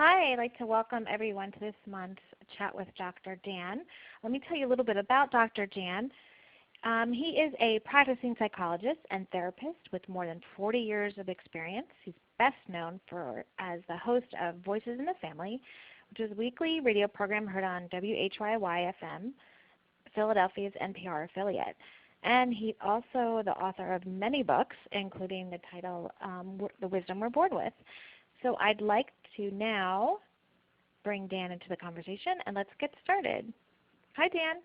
Hi, I'd like to welcome everyone to this month's Chat with Dr. Dan. Let me tell you a little bit about Dr. Dan. He is a practicing psychologist and therapist with more than 40 years of experience. He's best known as the host of Voices in the Family, which is a weekly radio program heard on WHYY-FM, Philadelphia's NPR affiliate. And he's also the author of many books, including the title The Wisdom We're Born With. So I'd like to now bring Dan into the conversation, and let's get started. Hi, Dan.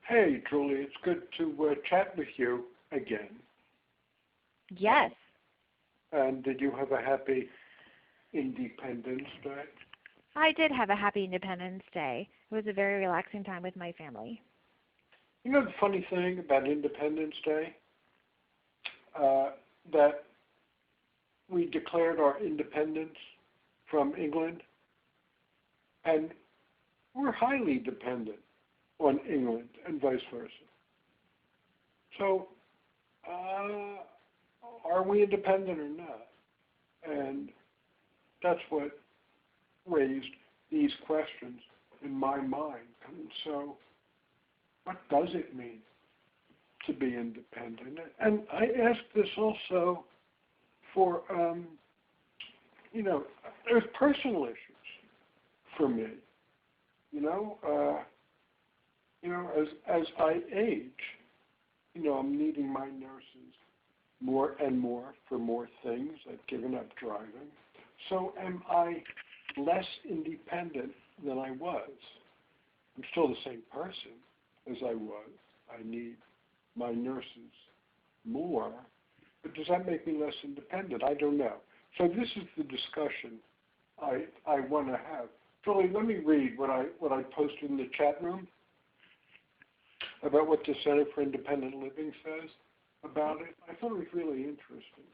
Hey, Julie. It's good to chat with you again. Yes. And did you have a happy Independence Day? I did have a happy Independence Day. It was a very relaxing time with my family. You know the funny thing about Independence Day? That we declared our independence from England, and we're highly dependent on England and vice versa. So, are we independent or not? And that's what raised these questions in my mind. And so, what does it mean to be independent? And I ask this also for, there's personal issues for me. As I age, I'm needing my nurses more and more for more things. I've given up driving. So am I less independent than I was? I'm still the same person as I was. I need my nurses more. But does that make me less independent? I don't know. So this is the discussion I want to have. Julie, let me read what I posted in the chat room about what the Center for Independent Living says about it. I thought it was really interesting.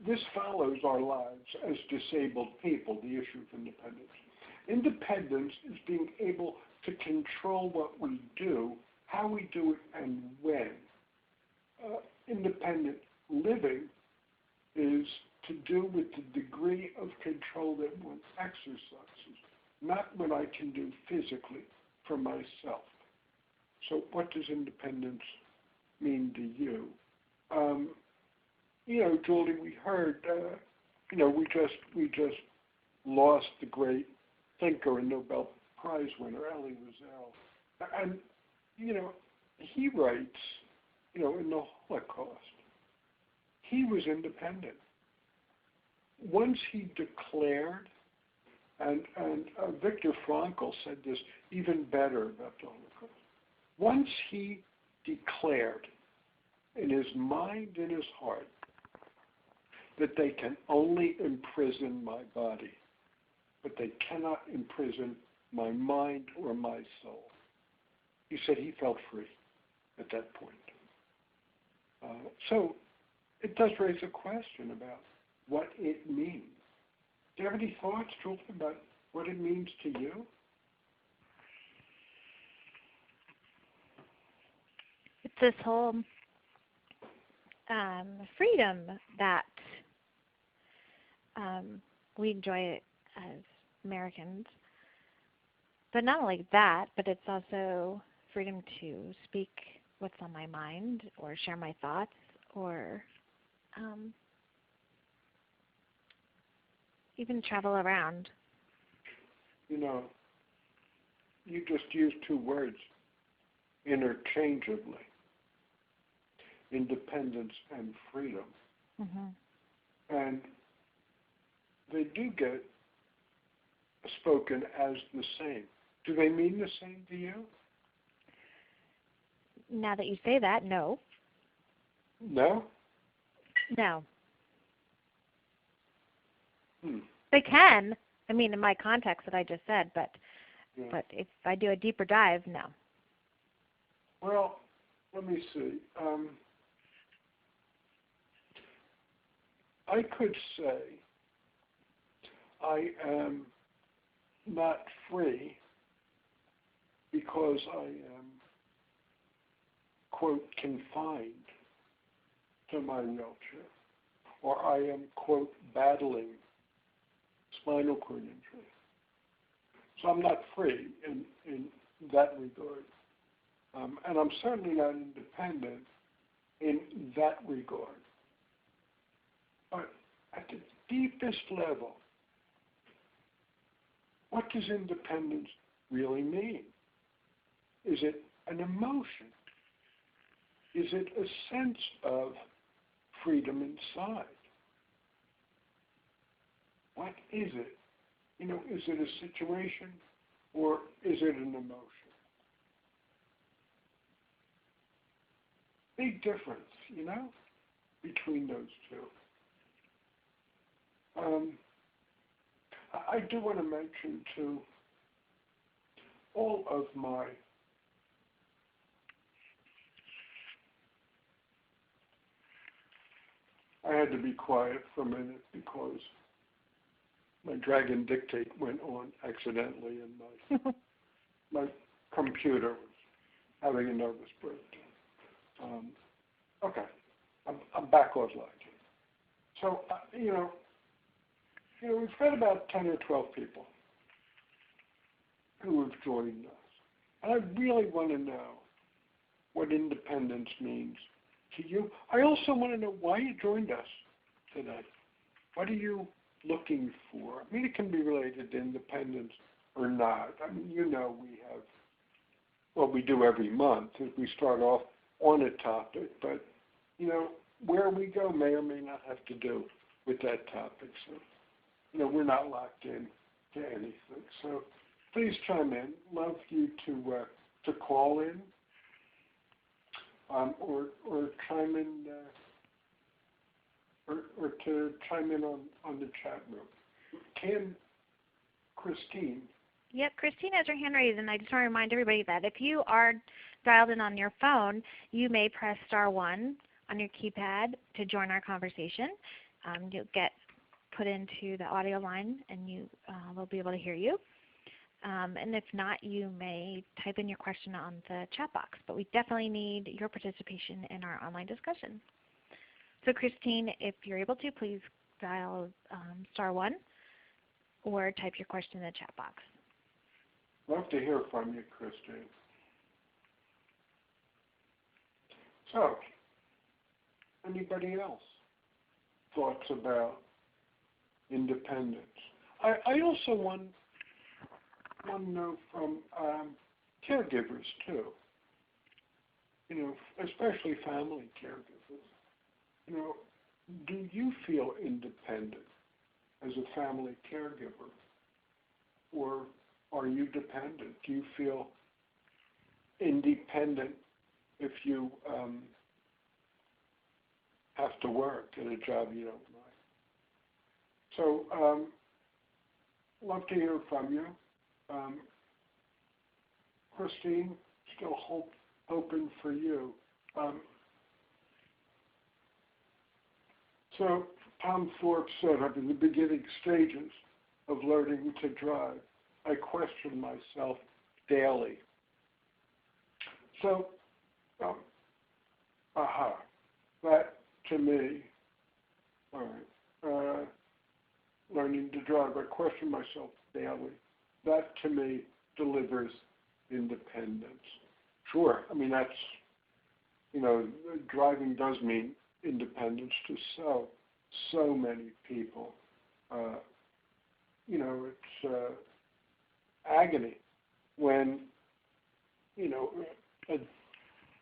This follows our lives as disabled people, the issue of independence. Independence is being able to control what we do, how we do it, and when. Independent living is to do with the degree of control that one exercises, not what I can do physically for myself. So what does independence mean to you? Julie, we heard, we just lost the great thinker and Nobel Prize winner, Elie Wiesel. And, he writes, in the Holocaust, he was independent. Once he declared, and Viktor Frankl said this even better about the Holocaust, once he declared in his mind and his heart that they can only imprison my body, but they cannot imprison my mind or my soul, he said he felt free at that point. So it does raise a question about what it means. Do you have any thoughts, Julie, about what it means to you? It's this whole freedom that we enjoy as Americans. But not only that, but it's also freedom to speak what's on my mind or share my thoughts or even travel around. You just used two words interchangeably, independence and freedom. Mm-hmm. And they do get spoken as the same. Do they mean the same to you? Now that you say that, no. No? No. Hmm. They can. I mean, in my context that I just said, but if I do a deeper dive, no. Well, let me see. I could say I am not free because I am, quote, confined to my wheelchair. or I am, quote, battling spinal cord injury. So I'm not free in that regard. And I'm certainly not independent in that regard. But at the deepest level, what does independence really mean? Is it an emotion? Is it a sense of freedom inside? What is it? Is it a situation or is it an emotion? Big difference, between those two. I do want to mention, too, all of my I had to be quiet for a minute because my Dragon Dictate went on accidentally and my computer was having a nervous breakdown. Okay, I'm back online. So, we've got about 10 or 12 people who have joined us. And I really want to know what independence means to you. I also want to know why you joined us today. What are you looking for? I mean, it can be related to independence or not. I mean, we have, what we do every month is we start off on a topic, but, where we go may or may not have to do with that topic. So, we're not locked in to anything. So please chime in. Love you to call in or chime in or to chime in on the chat room. Can Christine? Yep, Christine has her hand raised, and I just want to remind everybody that if you are dialed in on your phone, you may press *1 on your keypad to join our conversation. You'll get put into the audio line, and we'll be able to hear you. And if not, you may type in your question on the chat box. But we definitely need your participation in our online discussion. So Christine, if you're able to, please dial *1 or type your question in the chat box. Love to hear from you, Christine. So, anybody else? Thoughts about independence? I also want to know from caregivers too. Especially family caregivers. Do you feel independent as a family caregiver, or are you dependent? Do you feel independent if you have to work at a job you don't like? So, love to hear from you. Christine, still hoping for you. So Tom Thorpe said, I'm in the beginning stages of learning to drive. I question myself daily. So, that to me, all right, learning to drive, I question myself daily. That to me delivers independence. Sure, I mean, that's, driving does mean independence to so many people. It's agony when,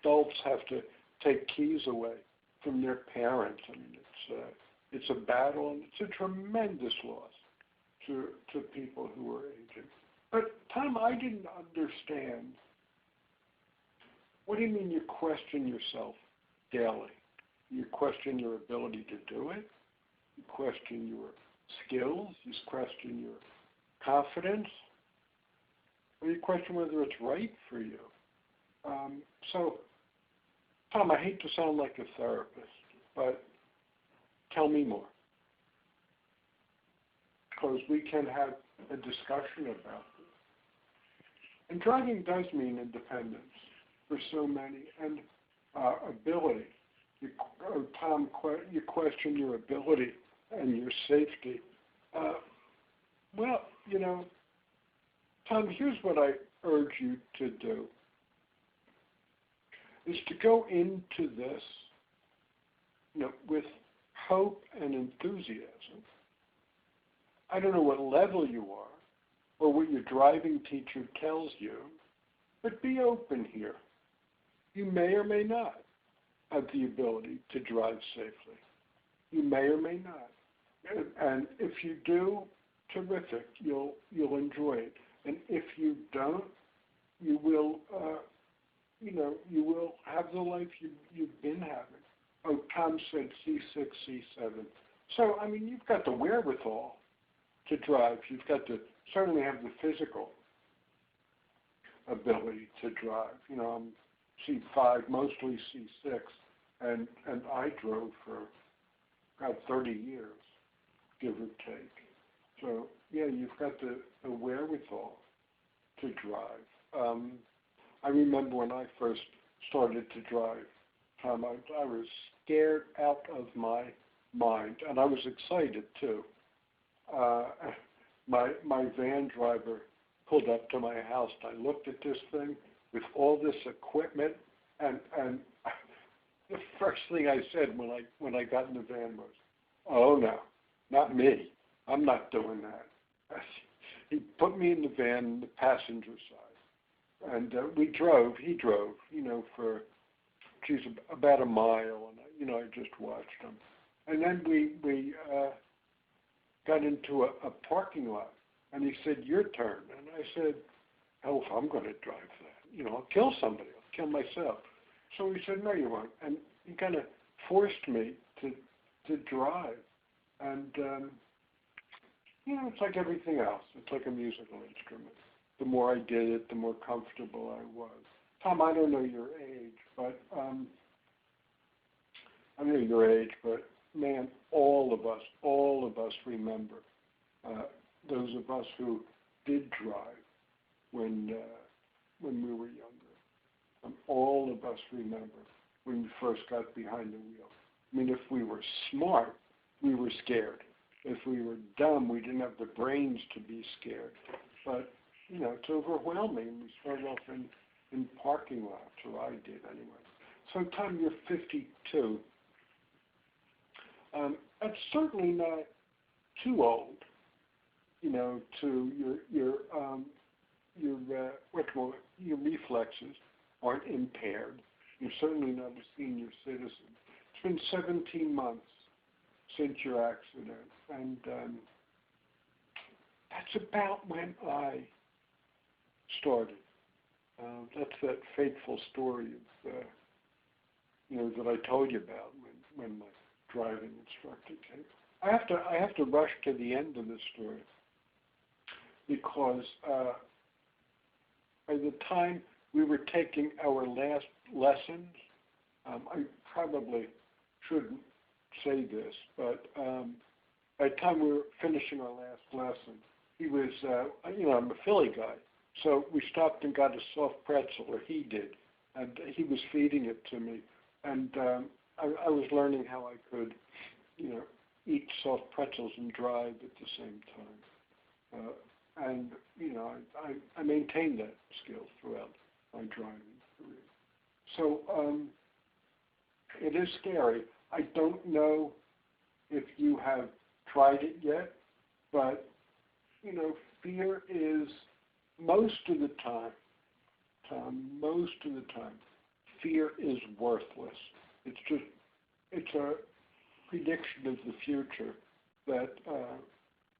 adults have to take keys away from their parents. I mean, it's a battle, and it's a tremendous loss to people who are aging. But Tom, I didn't understand. What do you mean you question yourself daily? You question your ability to do it? You question your skills? You question your confidence? Or you question whether it's right for you? So, Tom, I hate to sound like a therapist, but tell me more. Because we can have a discussion about this. And driving does mean independence for so many, and ability Tom, you question your ability and your safety. Well, Tom, here's what I urge you to do, is to go into this, with hope and enthusiasm. I don't know what level you are or what your driving teacher tells you, but be open here. You may or may not have the ability to drive safely. You may or may not. And if you do, terrific. You'll enjoy it. And if you don't, you will, you will have the life you've been having. Oh, Tom said C6, C7. So, you've got the wherewithal to drive. You've got to certainly have the physical ability to drive. I'm C5, mostly C6, and I drove for about 30 years, give or take. So, yeah, you've got the wherewithal to drive. I remember when I first started to drive, Tom, I was scared out of my mind, and I was excited too. My van driver pulled up to my house, and I looked at this thing with all this equipment, and the first thing I said when I got in the van was, "Oh no, not me. I'm not doing that." He put me in the van in the passenger side, and he drove, for about a mile, and I just watched him. And then we got into a parking lot, and he said, "Your turn." And I said, "Hell, if I'm going to drive that, I'll kill somebody, I'll kill myself." So he said, "No, you won't." And he kind of forced me to drive. And, it's like everything else. It's like a musical instrument. The more I did it, the more comfortable I was. Tom, I don't know your age, but man, all of us remember those of us who did drive when we were younger. All of us remember when we first got behind the wheel. If we were smart, we were scared. If we were dumb, we didn't have the brains to be scared. But, it's overwhelming. We started off in parking lots, or I did anyway. So, Tom, you're 52. That's certainly not too old, to your reflexes aren't impaired. You're certainly not a senior citizen. It's been 17 months since your accident, and that's about when I started. That's that fateful story of, that I told you about when my driving instructor came. I have to rush to the end of this story because by the time we were taking our last lessons, I probably shouldn't say this, but by the time we were finishing our last lesson, he was, I'm a Philly guy, so we stopped and got a soft pretzel, or he did, and he was feeding it to me, and I was learning how I could, eat soft pretzels and drive at the same time. And, I maintained that skill throughout my driving career. So it is scary. I don't know if you have tried it yet, but, fear is most of the time, fear is worthless. It's a prediction of the future that,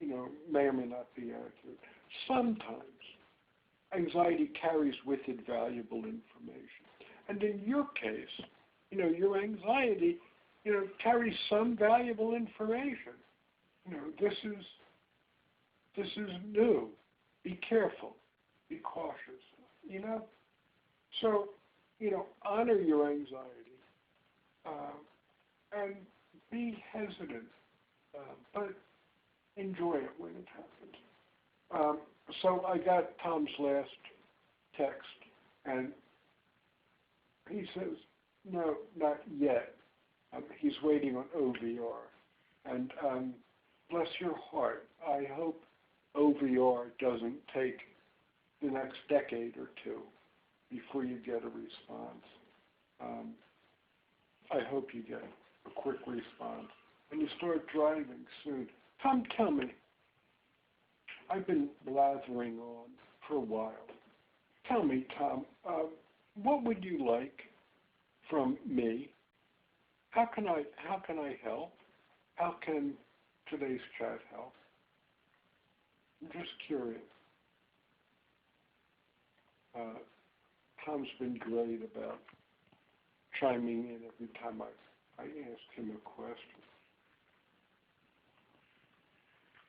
may or may not be accurate. Sometimes anxiety carries with it valuable information. And in your case, your anxiety, carries some valuable information. This is new. Be careful. Be cautious. So, honor your anxiety and be hesitant, but enjoy it when it happens. So I got Tom's last text, and he says, "No, not yet. He's waiting on OVR. And bless your heart, I hope OVR doesn't take the next decade or two before you get a response. I hope you get a quick response. And you start driving soon. Tom, tell me, I've been blathering on for a while. Tell me, Tom, what would you like from me? How can I help? How can today's chat help? I'm just curious. Tom's been great about chiming in every time I ask him a question.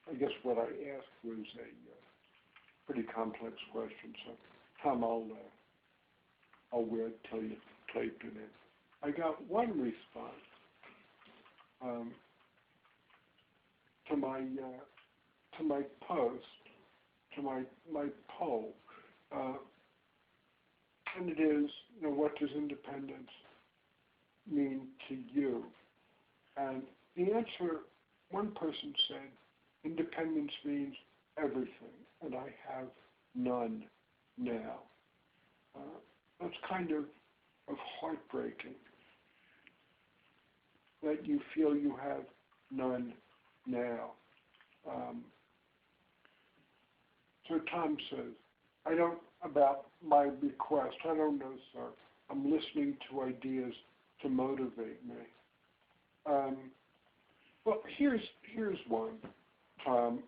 I guess what I asked was a pretty complex question, so Tom, I'll wait till you typed it in. I got one response to my post, to my poll, and it is, what does independence mean to you? And the answer, one person said, independence means everything, and I have none now. That's kind of heartbreaking that you feel you have none now. So Tom says, about my request, I don't know, sir. I'm listening to ideas to motivate me. Well, here's one, Tom.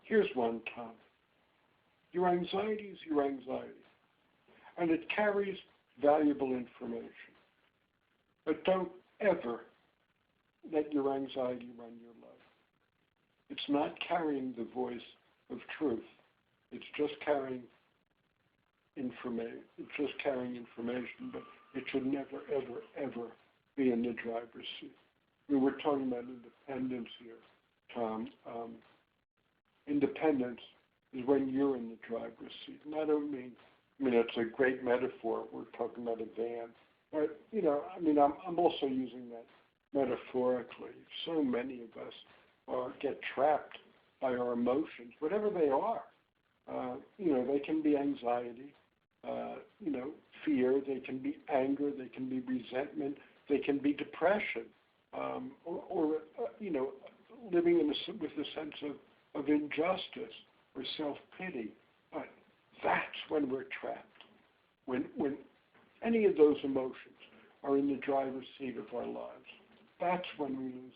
Here's one, Tom. Your anxiety is your anxiety, and it carries valuable information. But don't ever let your anxiety run your life. It's not carrying the voice of truth. It's just carrying information. It's just carrying information, but it should never, ever, ever be in the driver's seat. We were talking about independence here, Tom. Independence is when you're in the driver's seat. And I mean, it's a great metaphor. We're talking about a van. But, I'm also using that metaphorically. So many of us get trapped by our emotions, whatever they are. They can be anxiety, fear, they can be anger, they can be resentment, they can be depression, or living with a sense of injustice or self-pity. But that's when we're trapped. When any of those emotions are in the driver's seat of our lives, that's when we lose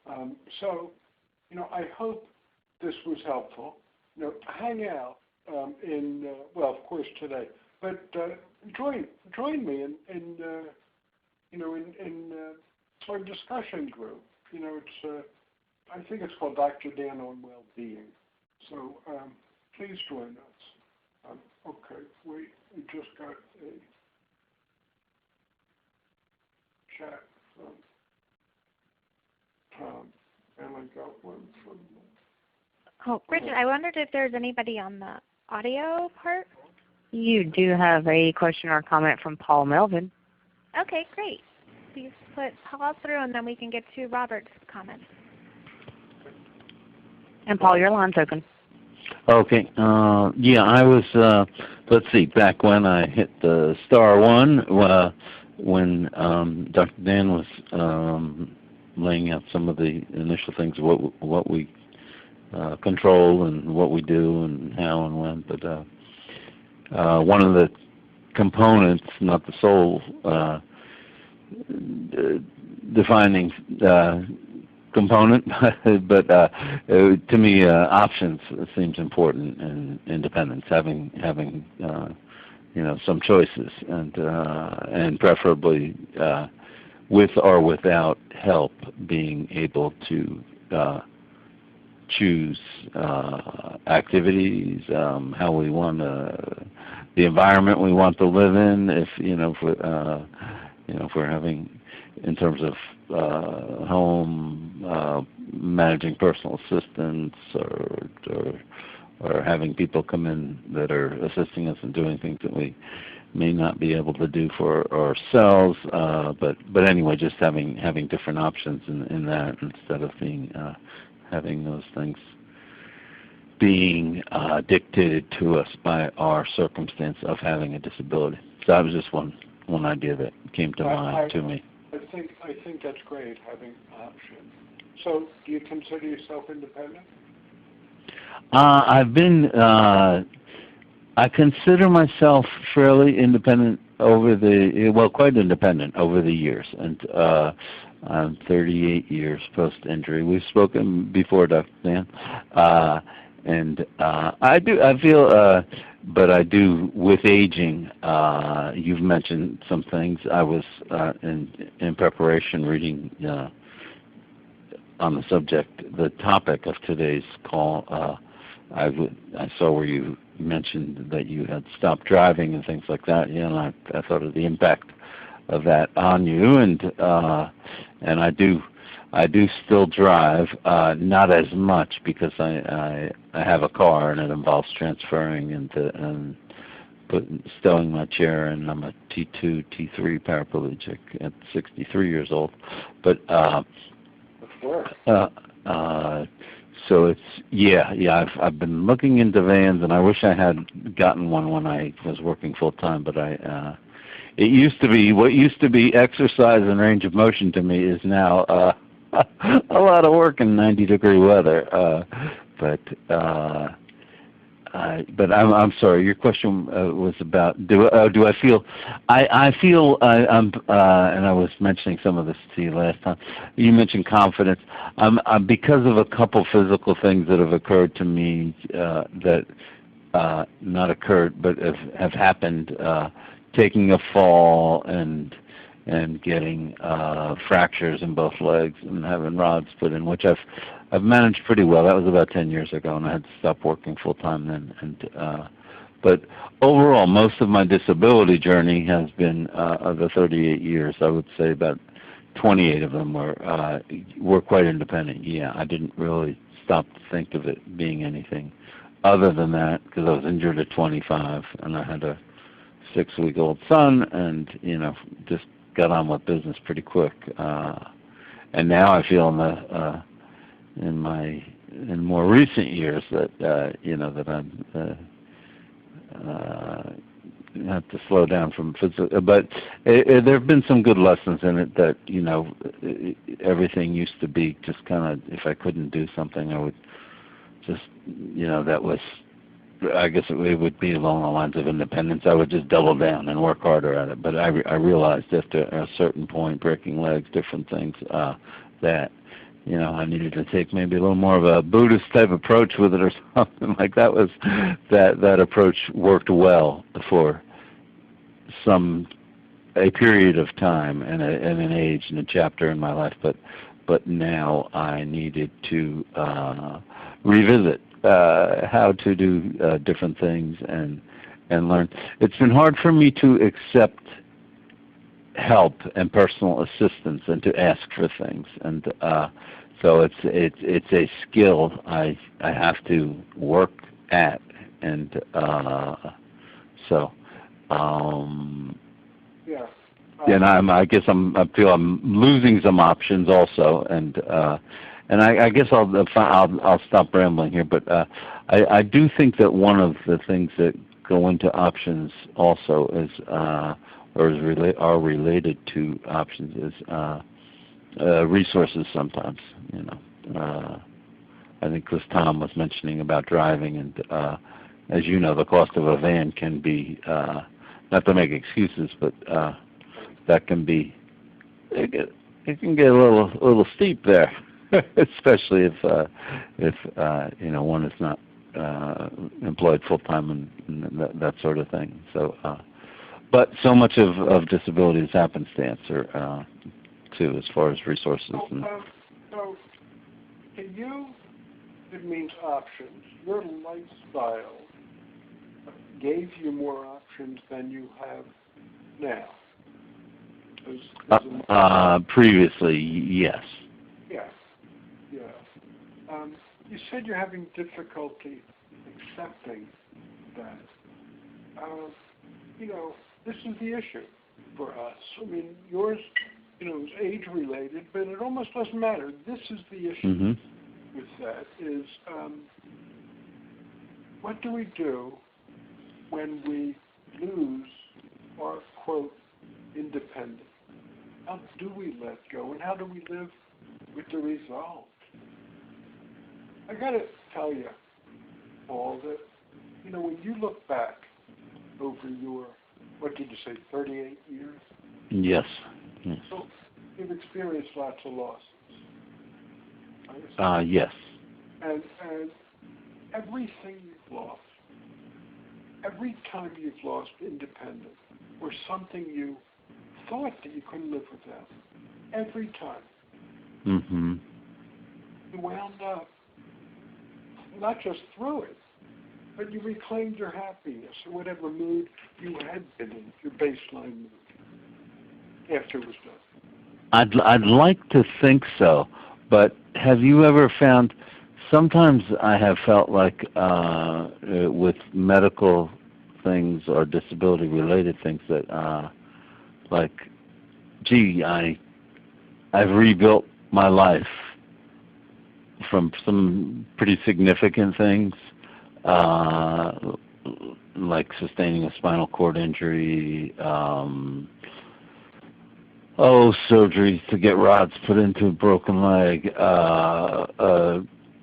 independence. So, I hope this was helpful. Hang out of course today, but join me in our discussion group. It's I think it's called Dr. Dan on Well-Being. So please join us. Okay, we just got a chat from Tom, and I got one from. Oh, Bridget, I wondered if there's anybody on the audio part. You do have a question or comment from Paul Melvin. Okay, great. Please put Paul through, and then we can get to Robert's comments. And Paul, your line's open. Okay. I was, let's see, back when I hit the *1, when Dr. Dan was laying out some of the initial things, what we control and what we do and how and when. But one of the components, not the sole defining component, but to me, options seems important in independence. Having some choices, and preferably with or without help, being able to choose activities, how we want the environment we want to live in. If we're having, in terms of home, managing personal assistants, or having people come in that are assisting us in doing things that we may not be able to do for ourselves. But anyway, just having different options in that instead of being having those things being dictated to us by our circumstance of having a disability. So that was just one idea that came to mind to me. I think that's great, having options. So, do you consider yourself independent? I've been. I consider myself fairly independent quite independent over the years, and I'm 38 years post-injury. We've spoken before, Dr. Dan, and I feel, but I do with aging. You've mentioned some things. I was in preparation reading on the subject, the topic of today's call. I saw where you mentioned that you had stopped driving and things like that. Yeah, and I thought of the impact of that on you, and I do still drive, not as much because I have a car and it involves transferring and stowing my chair, and I'm a T2, T3 paraplegic at 63 years old, but. So it's I've been looking into vans, and I wish I had gotten one when I was working full time. But it used to be what used to be exercise and range of motion to me is now a lot of work in 90-degree weather. But I'm sorry. Your question was about do I feel? I feel I'm and I was mentioning some of this to you last time. You mentioned confidence. I'm because of a couple physical things that have occurred to me that not occurred but have happened. Taking a fall and getting fractures in both legs and having rods put in, which I've managed pretty well. That was about 10 years ago, and I had to stop working full time then. But overall, most of my disability journey has been of the 38 years. I would say about 28 of them were quite independent. Yeah, I didn't really stop to think of it being anything other than that because I was injured at 25, and I had a 6-week-old son, and just got on with business pretty quick. And now I feel in more recent years that that I'm have to slow down from physical. But there have been some good lessons in it that everything used to be just kind of, if I couldn't do something, I would just that was. I guess it would be along the lines of independence. I would just double down and work harder at it. But I realized after a certain point, breaking legs, different things, that I needed to take maybe a little more of a Buddhist type approach with it or something like that. That approach worked well for a period of time and an age and a chapter in my life. But now I needed to revisit how to do different things and learn. It's been hard for me to accept help and personal assistance and to ask for things, and so it's a skill I have to work at, and so yeah. And I feel I'm losing some options also, and I guess I'll stop rambling here. But I do think that one of the things that go into options also is are related to options is resources. Sometimes, I think because Tom was mentioning about driving, and as you know, the cost of a van can be not to make excuses, but that can be it can get a little steep there, especially if one is not employed full time and that sort of thing. So, but so much of disability is happenstance, or too, as far as resources. So, to you, it means options. Your lifestyle gave you more options than you have now. Previously, yes. Yeah. You said you're having difficulty accepting that. this is the issue for us. I mean, yours, is age-related, but it almost doesn't matter. This is the issue with that, is what do we do when we lose our, quote, independence? How do we let go, and how do we live with the result? I got to tell you, Paul, that, when you look back over your, what did you say, 38 years? Yes. So you've experienced lots of losses. Yes. And everything you've lost, every time you've lost independence or something you thought that you couldn't live without, every time, you wound up not just through it, but you reclaimed your happiness or whatever mood you had been in, your baseline mood, after it was done. I'd like to think so, but have you ever found? Sometimes I have felt like with medical things or disability-related things that, like, gee, I've rebuilt my life from some pretty significant things, like sustaining a spinal cord injury, surgeries to get rods put into a broken leg,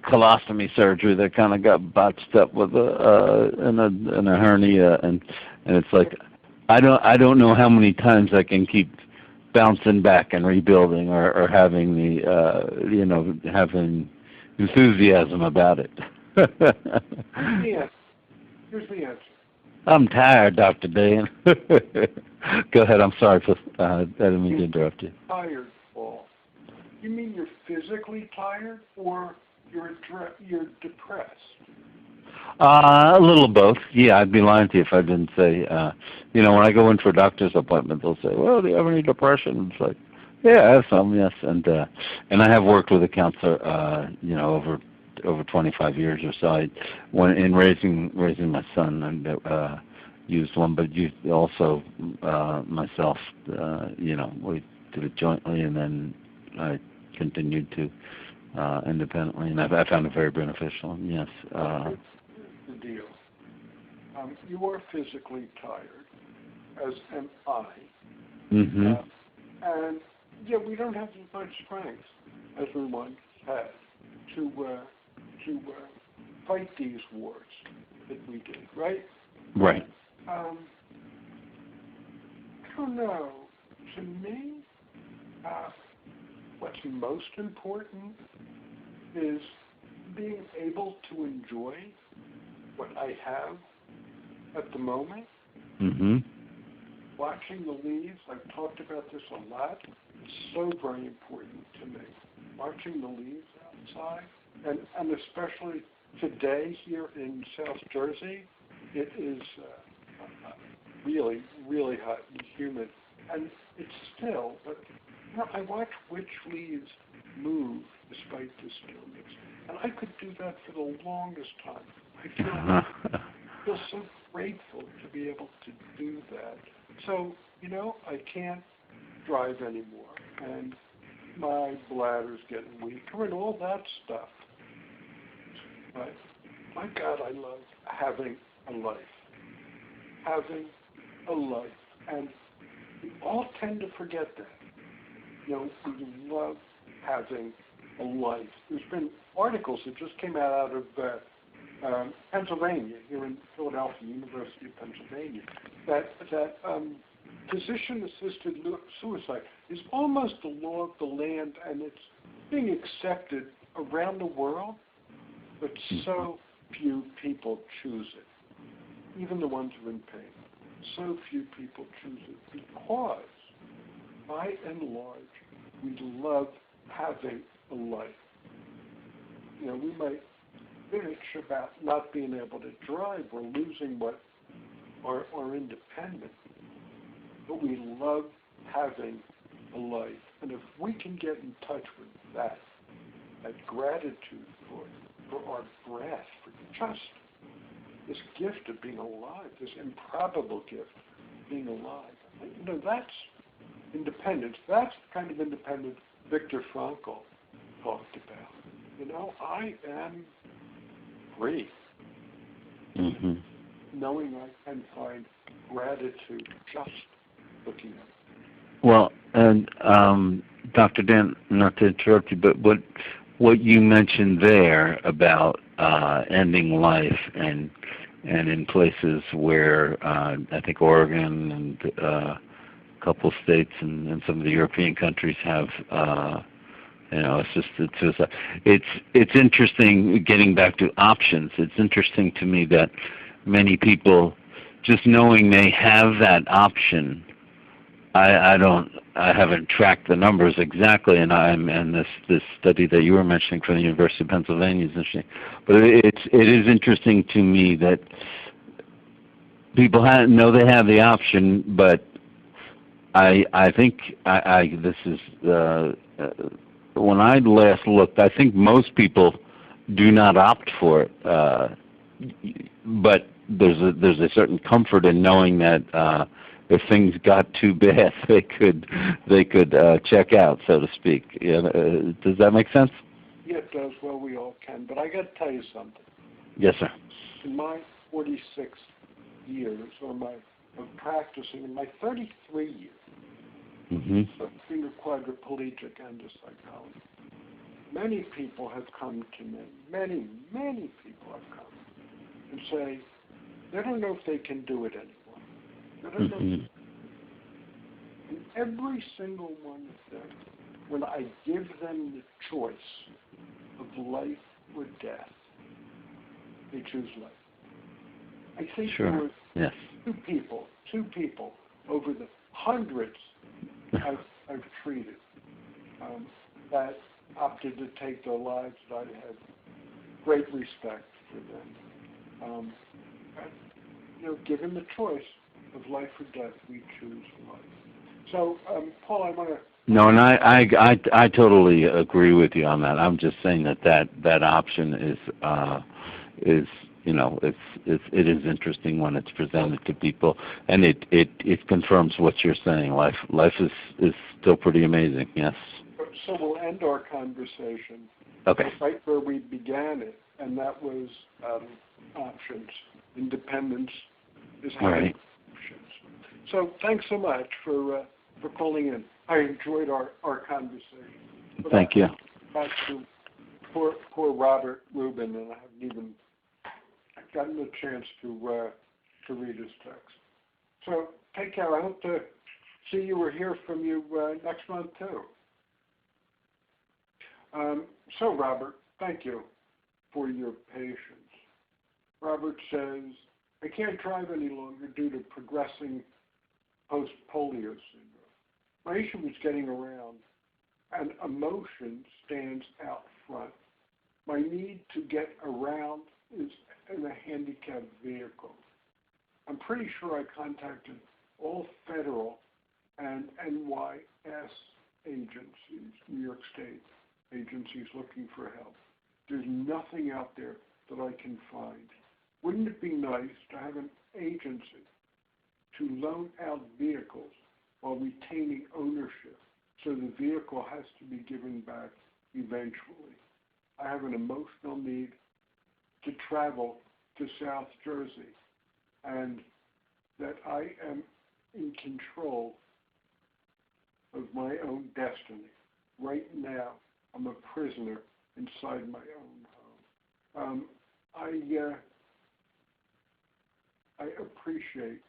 colostomy surgery that kind of got botched up with in a hernia, and it's like I don't know how many times I can keep bouncing back and rebuilding or having the having enthusiasm about it. Here's the answer. I'm tired, Dr. Dan. Go ahead. I'm sorry for I didn't mean to interrupt you. Tired, Paul. You mean you're physically tired, or you're depressed? A little of both. Yeah, I'd be lying to you if I didn't say. When I go in for a doctor's appointment, they'll say, "Well, do you have any depression?" It's like, yeah, I have some, yes, and I have worked with a counselor, over 25 years or so. When in raising my son, and used one, but used also myself. We did it jointly, and then I continued to independently, and I found it very beneficial. Yes. Here's the deal. You are physically tired, as am I. And yet we don't have as much strength as we once had to fight these wars that we did, right? Right. I don't know. To me, what's most important is being able to enjoy what I have at the moment. Watching the leaves, I've talked about this a lot. It's so very important to me. Watching the leaves outside, and especially today here in South Jersey, it is really, really hot and humid. And it's still, but I watch which leaves move despite the stillness. And I could do that for the longest time. I feel so grateful to be able to do that. So, I can't drive anymore, and my bladder's getting weaker and all that stuff. But, my God, I love having a life. Having a life. And we all tend to forget that. We love having a life. There's been articles that just came out of Pennsylvania, here in Philadelphia, University of Pennsylvania, that physician-assisted suicide is almost the law of the land, and it's being accepted around the world, but so few people choose it, even the ones who are in pain. So few people choose it because, by and large, we love having a life. We might bitch about not being able to drive or losing our independence, but we love having a life. And if we can get in touch with that gratitude for our breath, for just this gift of being alive, this improbable gift, being alive. That's independence. That's the kind of independence Viktor Frankl talked about. I am free. Mm-hmm. Knowing I can find gratitude just looking at it. Well, and Dr. Dan, not to interrupt you, but what you mentioned there about ending life and in places where I think Oregon and a couple states and some of the European countries have assisted suicide. It's interesting, getting back to options. It's interesting to me that many people, just knowing they have that option, I haven't tracked the numbers exactly, and this study that you were mentioning from the University of Pennsylvania is interesting. But it is interesting to me that people know they have the option, but I think this is when I last looked, I think most people do not opt for it. But there's a certain comfort in knowing that if things got too bad, they could check out, so to speak. Does that make sense? Yeah, it does. Well, we all can. But I got to tell you something. Yes, sir. In my 46 years, of practicing, in my 33 years of being a quadriplegic and a psychologist, many people have come to me. Many people have come and say they don't know if they can do it anymore. They don't know. And every single one of them, when I give them the choice of life or death, they choose life. I think there were two people over the hundreds I've treated that opted to take their lives. That I had great respect for them. Given the choice of life or death, we choose life. So, Paul, I want to. No, and I totally agree with you on that. I'm just saying that option is it is interesting when it's presented to people, and it confirms what you're saying. Life is still pretty amazing. Yes. So we'll end our conversation right where we began it, and that was options. Independence is having options. So thanks so much for calling in. I enjoyed our conversation. But Thank you. Back to poor Robert Rubin, and I haven't even gotten a chance to read his text. So take care. I hope to see you or hear from you next month too. So Robert, thank you for your patience. Robert says, I can't drive any longer due to progressing post-polio syndrome. My issue is getting around, and emotion stands out front. My need to get around is in a handicapped vehicle. I'm pretty sure I contacted all federal and NYS agencies, New York State agencies looking for help. There's nothing out there that I can find. Wouldn't it be nice to have an agency to loan out vehicles while retaining ownership so the vehicle has to be given back eventually? I have an emotional need to travel to South Jersey, and that I am in control of my own destiny. Right now, I'm a prisoner inside my own home. I appreciate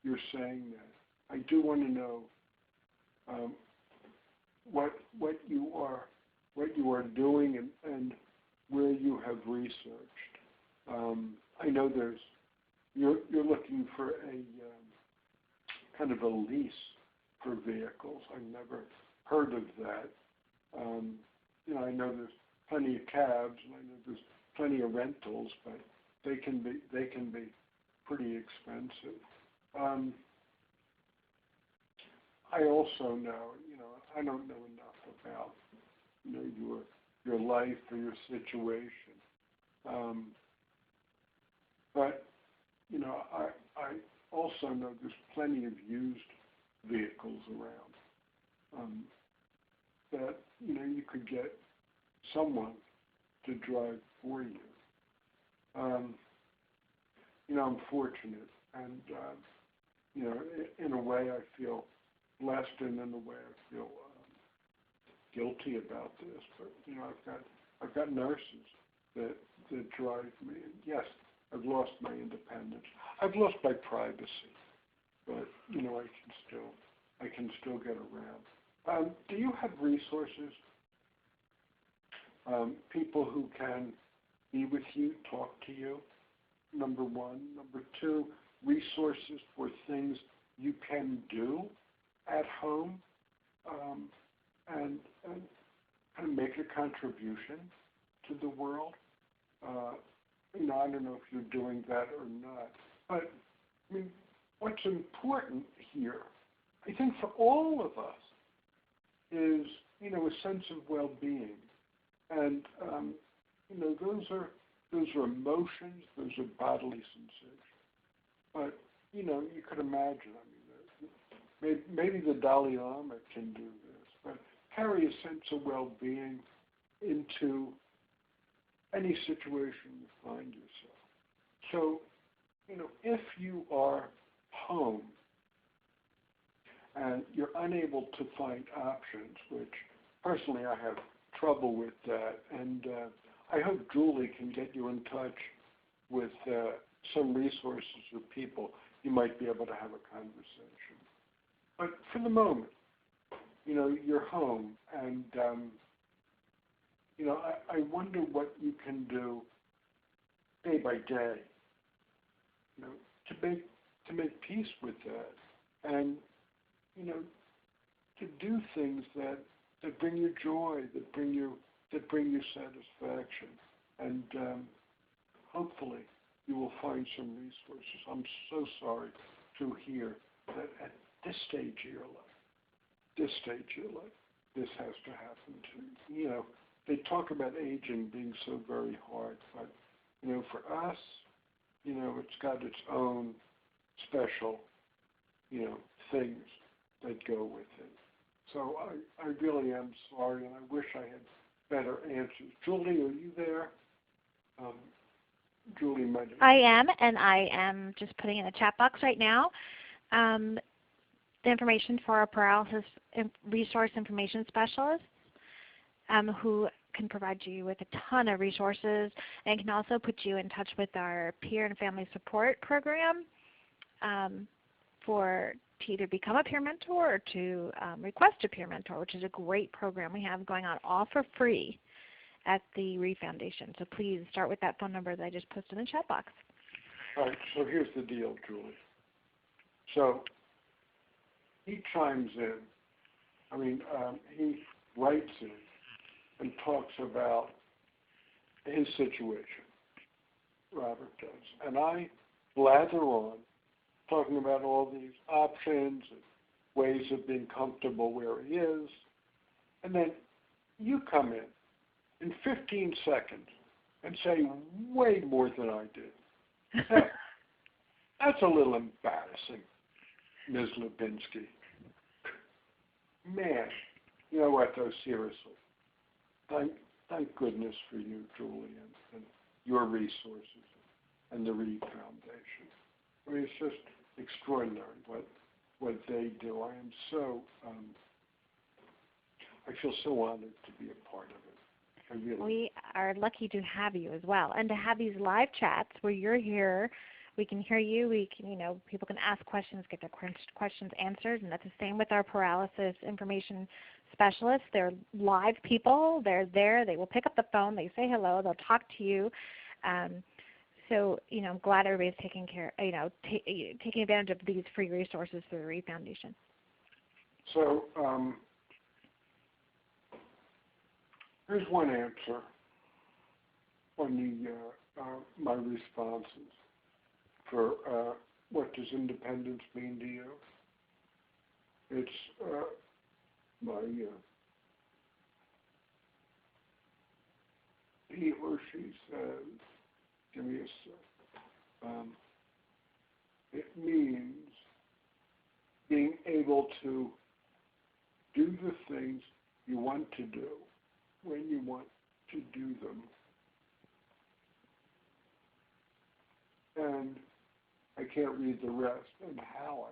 your saying that. I do want to know what you are doing and where you have researched. I know you're looking for a kind of a lease for vehicles. I've never heard of that. I know there's plenty of cabs, and I know there's plenty of rentals, but they can be pretty expensive. I also know, I don't know enough about, your life or your situation. But, also know there's plenty of used vehicles around that, you could get someone to drive for you. I'm fortunate, and in a way I feel blessed, and in a way I feel guilty about this. But I've got nurses that drive me. And yes, I've lost my independence. I've lost my privacy, but I can still get around. Do you have resources? People who can be with you, talk to you, number one. Number two, resources for things you can do at home and make a contribution to the world. I don't know if you're doing that or not. But, what's important here, I think for all of us, is, a sense of well-being. And, those are emotions, those are bodily sensations. But, you could imagine, maybe the Dalai Lama can do this, but carry a sense of well-being into any situation you find yourself. So, if you are home and you're unable to find options, which personally I have trouble with that, and I hope Julie can get you in touch with some resources or people you might be able to have a conversation. But for the moment, you're home, and I wonder what you can do day by day, to make peace with that, and to do things that bring you joy, that bring you satisfaction, and hopefully you will find some resources. I'm so sorry to hear that at this stage of your life, this has to happen to you. They talk about aging being so very hard, but for us, it's got its own special, things that go with it. So I really am sorry, and I wish I had better answers. Julie, are you there? Julie might have. I am, and I am just putting in the chat box right now the information for our paralysis resource information specialists who can provide you with a ton of resources, and can also put you in touch with our peer and family support program to either become a peer mentor or to request a peer mentor, which is a great program we have going on all for free at the Reeve Foundation. So please start with that phone number that I just posted in the chat box. All right, so here's the deal, Julie. So he chimes in. He writes in and talks about his situation, Robert does. And I blather on, talking about all these options and ways of being comfortable where he is. And then you come in 15 seconds and say way more than I did. That's a little embarrassing, Ms. Lubinsky. Man, you know what though, seriously. Thank goodness for you, Julie, and your resources and the Reeve Foundation. It's just extraordinary what they do. I am so, I feel so honored to be a part of it. We are lucky to have you as well, and to have these live chats where you're here. We can hear you. We can, people can ask questions, get their questions answered, and that's the same with our paralysis information specialists. They're live people. They're there. They will pick up the phone. They say hello. They'll talk to you. So, I'm glad everybody's taking advantage of these free resources through the Reeve Foundation. So, here's one answer on my responses for what does independence mean to you. It's he or she says, give me a sec. It means being able to do the things you want to do when you want to do them. And I can't read the rest and how I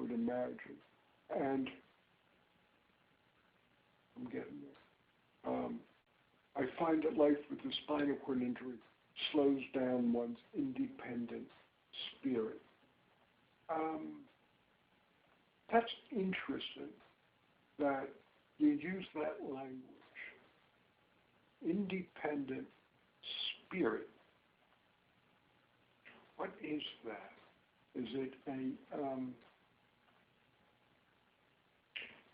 would imagine. And I'm getting there. I find that life with a spinal cord injury slows down one's independent spirit. That's interesting that you use that language. Independent spirit. What is that? Is it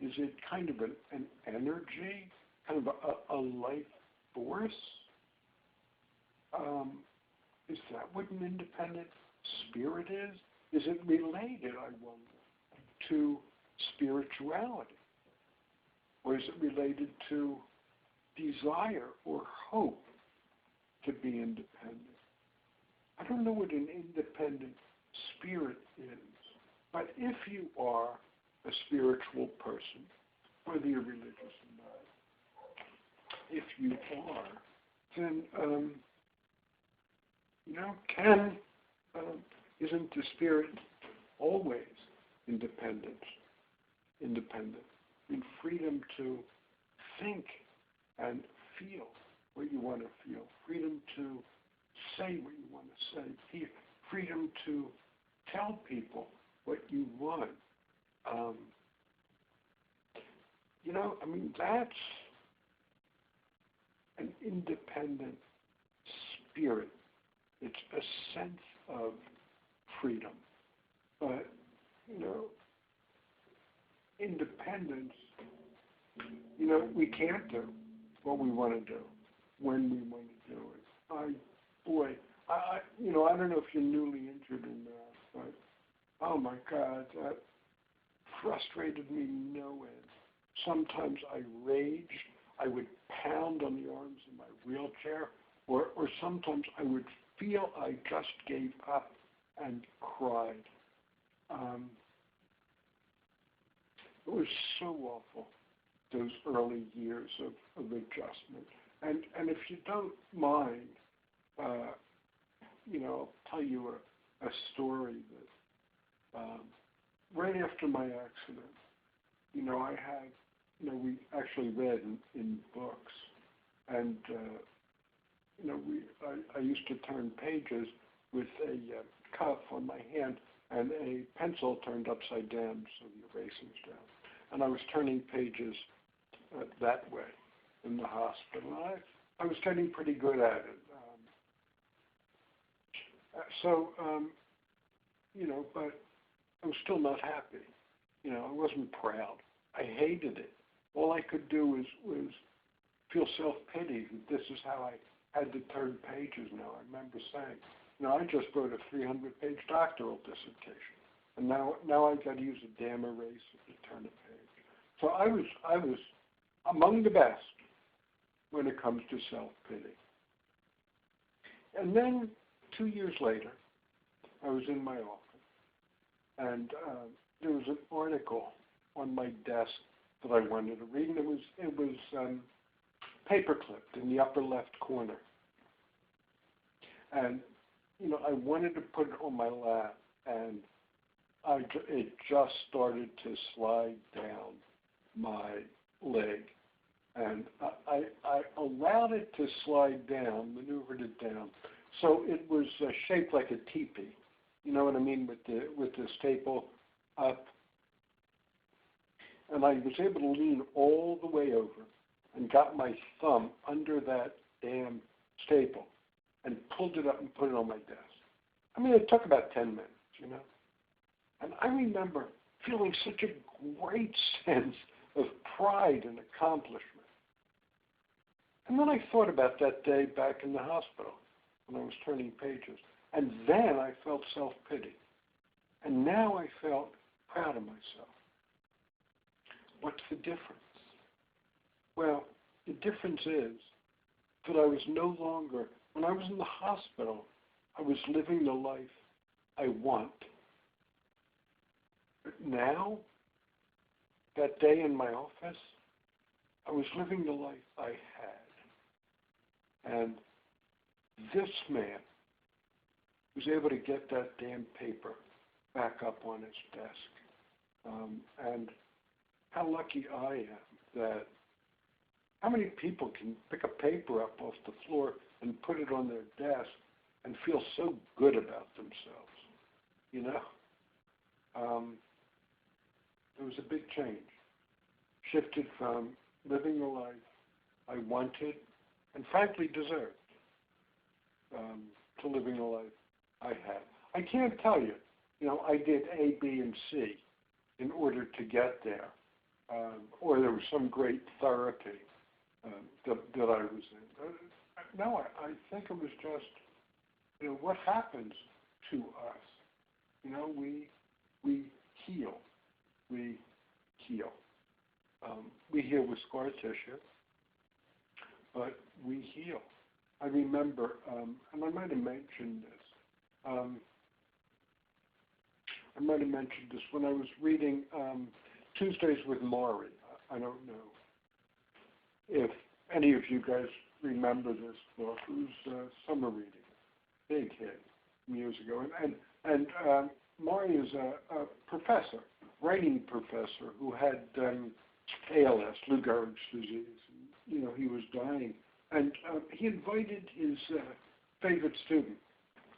is it kind of an energy, kind of a life force? Is that what an independent spirit is? Is it related, I wonder, to spirituality? Or is it related to desire or hope to be independent? I don't know what an independent spirit is, but if you are a spiritual person, whether you're religious or not, if you are, then, isn't the spirit always independent? I mean, freedom to think and feel what you want to feel, freedom to say what you want to say, freedom to tell people what you want. That's an independent spirit. It's a sense of freedom. But, independence, we can't do what we want to do when we want to do it. I don't know if you're newly injured or not, but, oh my God, that frustrated me no end. Sometimes I raged. I would pound on the arms of my wheelchair, or sometimes I would feel I just gave up and cried. It was so awful, those early years of adjustment. And if you don't mind, I'll tell you a story that right after my accident, I had, we actually read in books, and I used to turn pages with a cuff on my hand and a pencil turned upside down so the erasing's down. And I was turning pages that way in the hospital. I was getting pretty good at it. But I was still not happy. I wasn't proud. I hated it. All I could do was feel self-pity. This is how I had to turn pages now. I remember saying, I just wrote a 300-page doctoral dissertation, and now I've got to use a damn eraser to turn a page. So I was among the best when it comes to self-pity. And then 2 years later, I was in my office, and there was an article on my desk that I wanted to read, and it was paper-clipped in the upper left corner. And, I wanted to put it on my lap, and it just started to slide down my leg. And I allowed it to slide down, maneuvered it down, so it was shaped like a teepee. You know what I mean, with the staple up. And I was able to lean all the way over and got my thumb under that damn staple and pulled it up and put it on my desk. It took about 10 minutes, And I remember feeling such a great sense of pride and accomplishment. And then I thought about that day back in the hospital when I was turning pages. And then I felt self-pity. And now I felt proud of myself. What's the difference? Well, the difference is that I was no longer, when I was in the hospital, I was living the life I want But now, that day in my office, I was living the life I had. And this man was able to get that damn paper back up on his desk. And how lucky I am that how many people can pick a paper up off the floor and put it on their desk and feel so good about themselves, you know? It was a big change. Shifted from living the life I wanted and frankly deserved to living the life I had. I can't tell you, I did A, B, and C in order to get there, or there was some great therapy that I was in. No, I think it was just, what happens to us. We heal. We heal. We heal with scar tissue, but we heal. I remember, and I might have mentioned this. I might have mentioned this when I was reading Tuesdays with Maury. I don't know if any of you guys remember this book. It was summer reading, big hit years ago. And Maury is a professor, writing professor, who had ALS, Lou Gehrig's disease. And, he was dying. And he invited his favorite student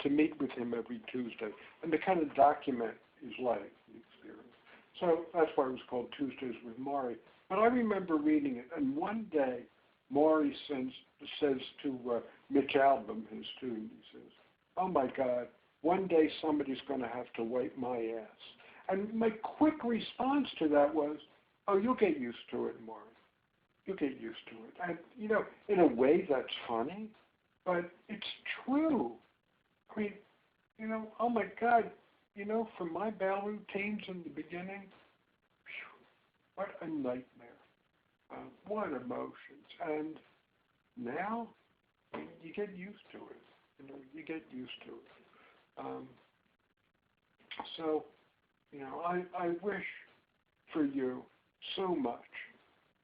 to meet with him every Tuesday and to kind of document his life and experience. So that's why it was called Tuesdays with Maury. But I remember reading it, and one day Maury says to Mitch Albom, his student, he says, "Oh my God, one day somebody's going to have to wipe my ass." And my quick response to that was, "Oh, you'll get used to it, Maury. You'll get used to it." And, in a way that's funny, but it's true. I mean, oh my God, for my bowel routines in the beginning, what a nightmare. What emotions. And now, you get used to it. You get used to it. So, I wish for you so much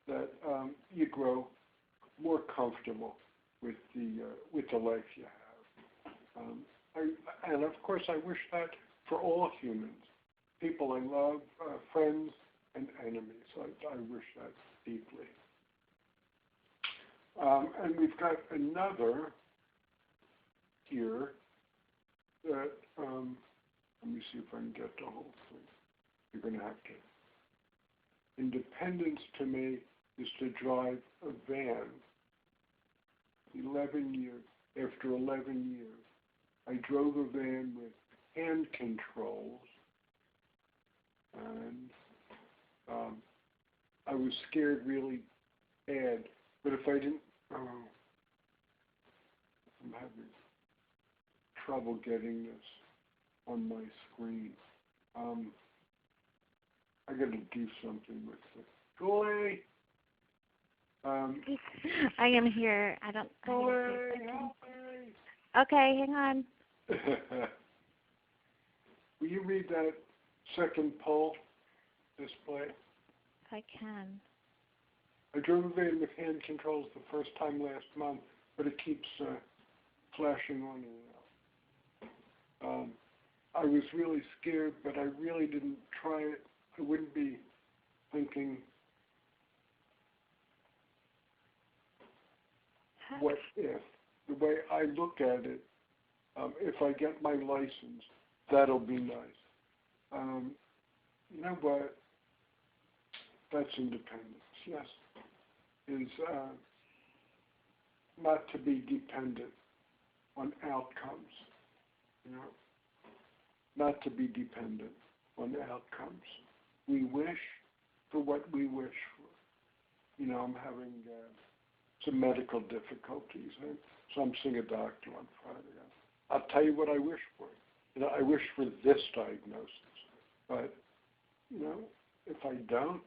that you grow more comfortable with the life you have. And of course, I wish that for all humans, people I love, friends and enemies. I wish that deeply. And we've got another here that, let me see if I can get the whole thing. You're going to have to. Independence to me is to drive a van. 11 years, after 11 years, I drove a van with hand controls, and I was scared really bad, but if I didn't, I'm having trouble getting this on my screen. I got to do something with it. Julie! I am here. I don't. Julie, help me! Okay, hang on. Will you read that second poll display? I can. I drove a van with hand controls the first time last month, but it keeps flashing on and off. I was really scared, but I really didn't try it. I wouldn't be thinking, what if? The way I look at it, if I get my license, that'll be nice. You know what? That's independence, yes. Is not to be dependent on outcomes, not to be dependent on outcomes. We wish for what we wish for. I'm having some medical difficulties, so I'm seeing a doctor on Friday. I'll tell you what I wish for. I wish for this diagnosis, but if I don't,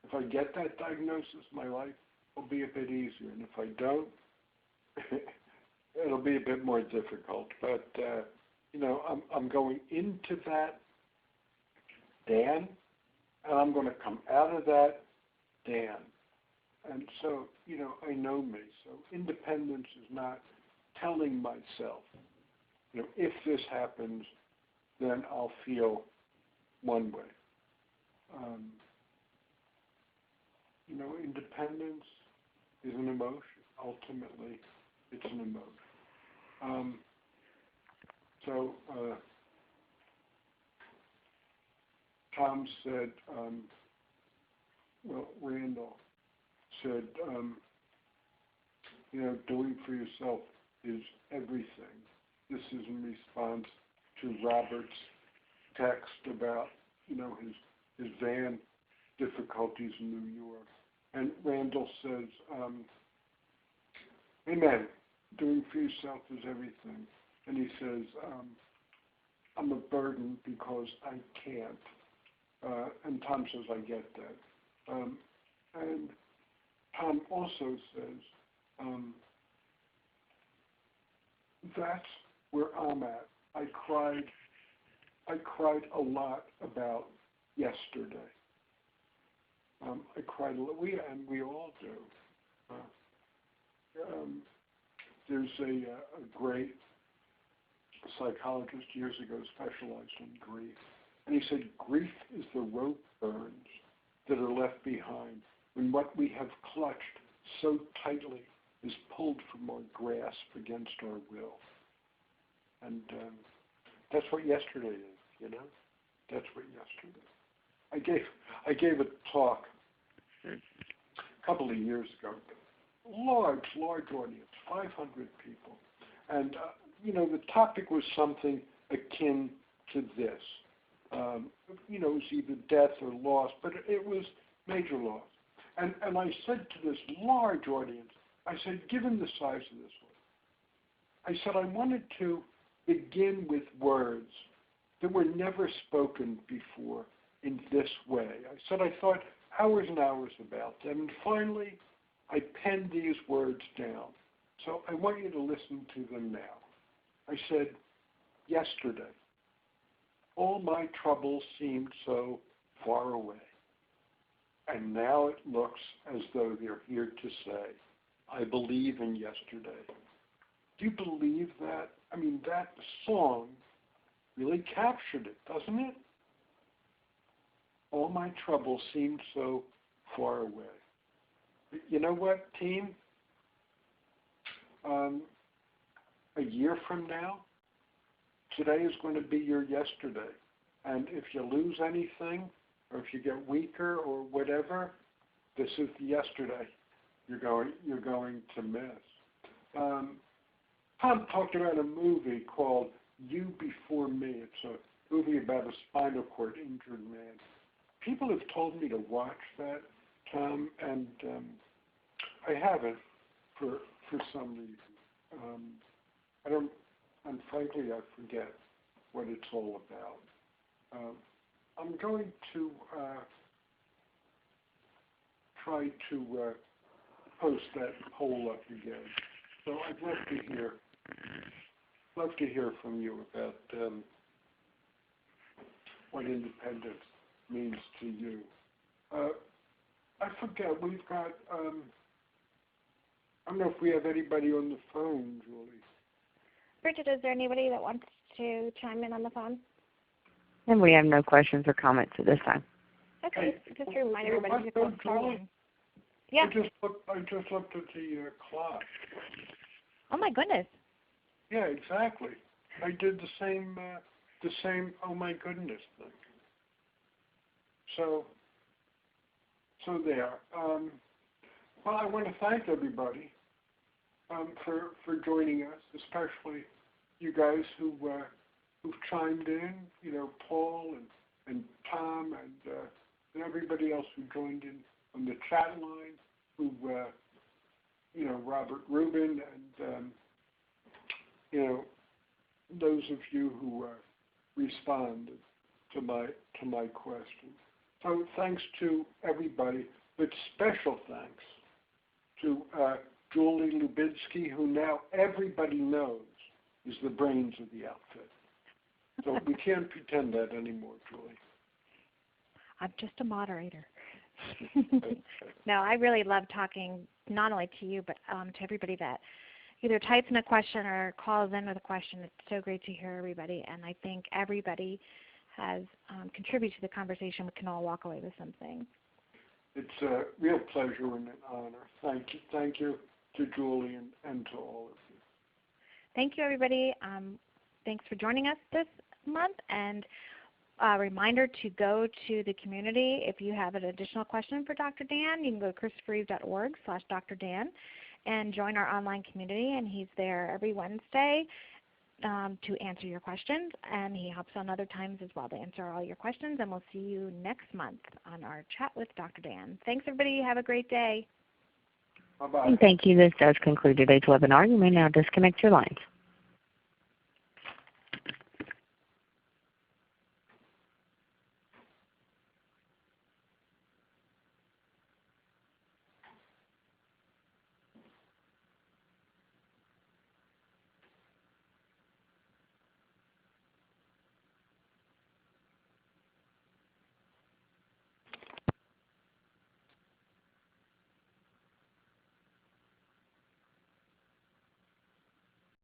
if I get that diagnosis, my life will be a bit easier, and if I don't, it'll be a bit more difficult. But I'm going into that. Dan, and I'm going to come out of that Dan. And so, I know me. So independence is not telling myself, if this happens, then I'll feel one way. Independence is an emotion. Ultimately, it's an emotion. Tom said, Randall said, doing for yourself is everything. This is in response to Robert's text about, his van difficulties in New York. And Randall says, amen, doing for yourself is everything. And he says, I'm a burden because I can't. And Tom says, I get that. And Tom also says, that's where I'm at. I cried a lot about yesterday. I cried a lot, we all do. There's a great psychologist years ago specialized in grief, and he said grief is the rope burns that are left behind when what we have clutched so tightly is pulled from our grasp against our will. And that's what yesterday is, That's what yesterday is. I gave a talk a couple of years ago, large audience, 500 people. And, the topic was something akin to this. It was either death or loss, but it was major loss. And I said to this large audience, I said, given the size of this one, I said I wanted to begin with words that were never spoken before in this way. I said I thought hours and hours about them, and finally I penned these words down. So I want you to listen to them now. I said, yesterday, all my troubles seemed so far away, and now it looks as though they're here to say, I believe in yesterday. Do you believe that? I mean, that song really captured it, doesn't it? All my troubles seemed so far away. You know what, team? A year from now, today is going to be your yesterday. And if you lose anything, or if you get weaker or whatever, this is the yesterday you're going to miss. Tom talked about a movie called You Before Me. It's a movie about a spinal cord injured man. People have told me to watch that, Tom, and I haven't for some reason. I don't, and frankly, I forget what it's all about. I'm going to try to post that poll up again. So I'd love to hear from you about what independence means to you. I forget, we've got, I don't know if we have anybody on the phone, Julie. Bridget, is there anybody that wants to chime in on the phone? And we have no questions or comments at this time. Okay, just to remind everybody to go call. Julie? Yeah. I just looked at the clock. Oh my goodness. Yeah, exactly. I did the same oh my goodness thing. So there. Well, I want to thank everybody for joining us, especially you guys who've chimed in. Paul and Tom and everybody else who joined in on the chat line. Who Robert Rubin and those of you who responded to my question. So thanks to everybody, but special thanks to Julie Lubitsky, who now everybody knows is the brains of the outfit. So we can't pretend that anymore, Julie. I'm just a moderator. No, I really love talking not only to you, but to everybody that either types in a question or calls in with a question. It's so great to hear everybody, and I think everybody has contributed to the conversation. We can all walk away with something. It's a real pleasure and an honor. Thank you. Thank you to Julie and to all of you. Thank you, everybody. Thanks for joining us this month. And a reminder to go to the community. If you have an additional question for Dr. Dan, you can go to christophereve.org/Dr. Dan and join our online community. And he's there every Wednesday to answer your questions. And he helps on other times as well to answer all your questions. And we'll see you next month on our chat with Dr. Dan. Thanks, everybody. Have a great day. Bye-bye. And thank you. This does conclude today's webinar. You may now disconnect your lines.